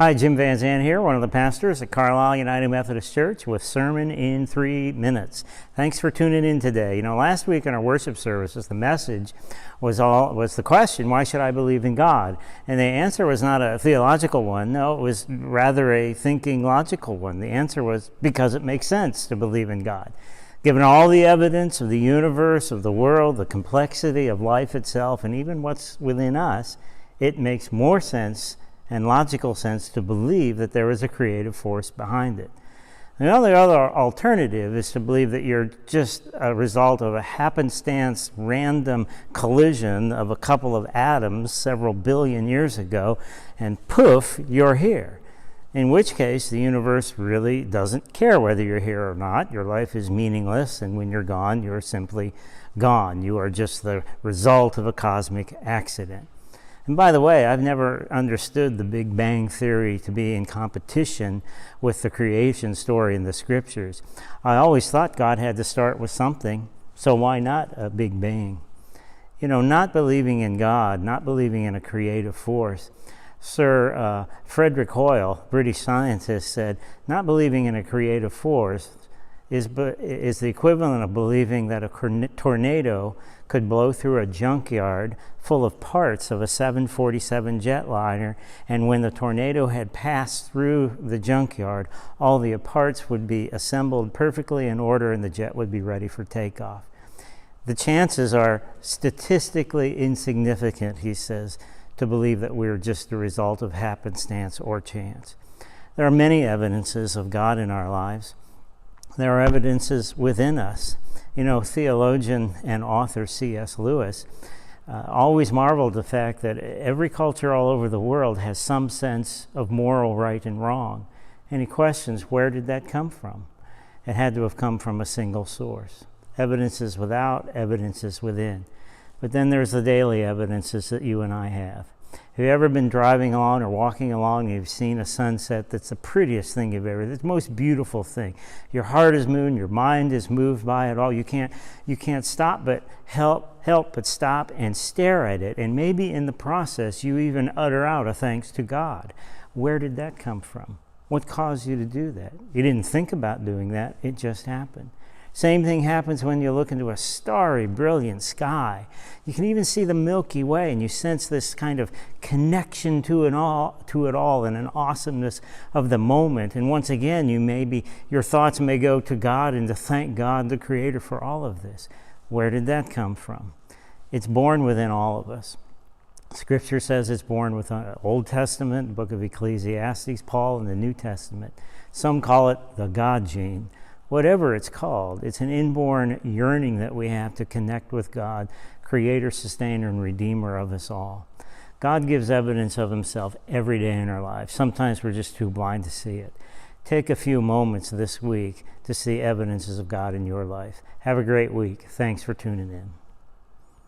Hi, Jim Van Zandt here, one of the pastors at Carlisle United Methodist Church with Sermon in 3 Minutes. Thanks for tuning in today. You know, last week in our worship services, the message was the question, why should I believe in God? And the answer was not a theological one. No, it was rather a thinking logical one. The answer was because it makes sense to believe in God. Given all the evidence of the universe, of the world, the complexity of life itself, and even what's within us, it makes more sense and logical sense to believe that there is a creative force behind it. The other alternative is to believe that you're just a result of a happenstance, random collision of a couple of atoms several billion years ago, and poof, you're here. In which case, the universe really doesn't care whether you're here or not. Your life is meaningless, and when you're gone, you're simply gone. You are just the result of a cosmic accident. And by the way, I've never understood the Big Bang Theory to be in competition with the creation story in the scriptures. I always thought God had to start with something, so why not a Big Bang? You know, not believing in God, not believing in a creative force. Sir Frederick Hoyle, British scientist, said, not believing in a creative force is the equivalent of believing that a tornado could blow through a junkyard full of parts of a 747 jetliner, and when the tornado had passed through the junkyard, all the parts would be assembled perfectly in order and the jet would be ready for takeoff. The chances are statistically insignificant, he says, to believe that we're just the result of happenstance or chance. There are many evidences of God in our lives. There are evidences within us. You know, theologian and author C.S. Lewis always marveled the fact that every culture all over the world has some sense of moral right and wrong. And he questions, where did that come from? It had to have come from a single source. Evidences without, evidences within. But then there's the daily evidences that you and I have. Have you ever been driving along or walking along and you've seen a sunset that's the prettiest thing you've ever, the most beautiful thing? Your heart is moved, your mind is moved by it all. You can't stop but help but stop and stare at it. And maybe in the process you even utter out a thanks to God. Where did that come from? What caused you to do that? You didn't think about doing that, it just happened. Same thing happens when you look into a starry, brilliant sky. You can even see the Milky Way, and you sense this kind of connection to it all and an awesomeness of the moment. And once again, your thoughts may go to God and to thank God, the Creator, for all of this. Where did that come from? It's born within all of us. Scripture says it's born within the Old Testament, the book of Ecclesiastes, Paul in the New Testament. Some call it the God gene. Whatever it's called, it's an inborn yearning that we have to connect with God, Creator, Sustainer, and Redeemer of us all. God gives evidence of Himself every day in our lives. Sometimes we're just too blind to see it. Take a few moments this week to see evidences of God in your life. Have a great week. Thanks for tuning in.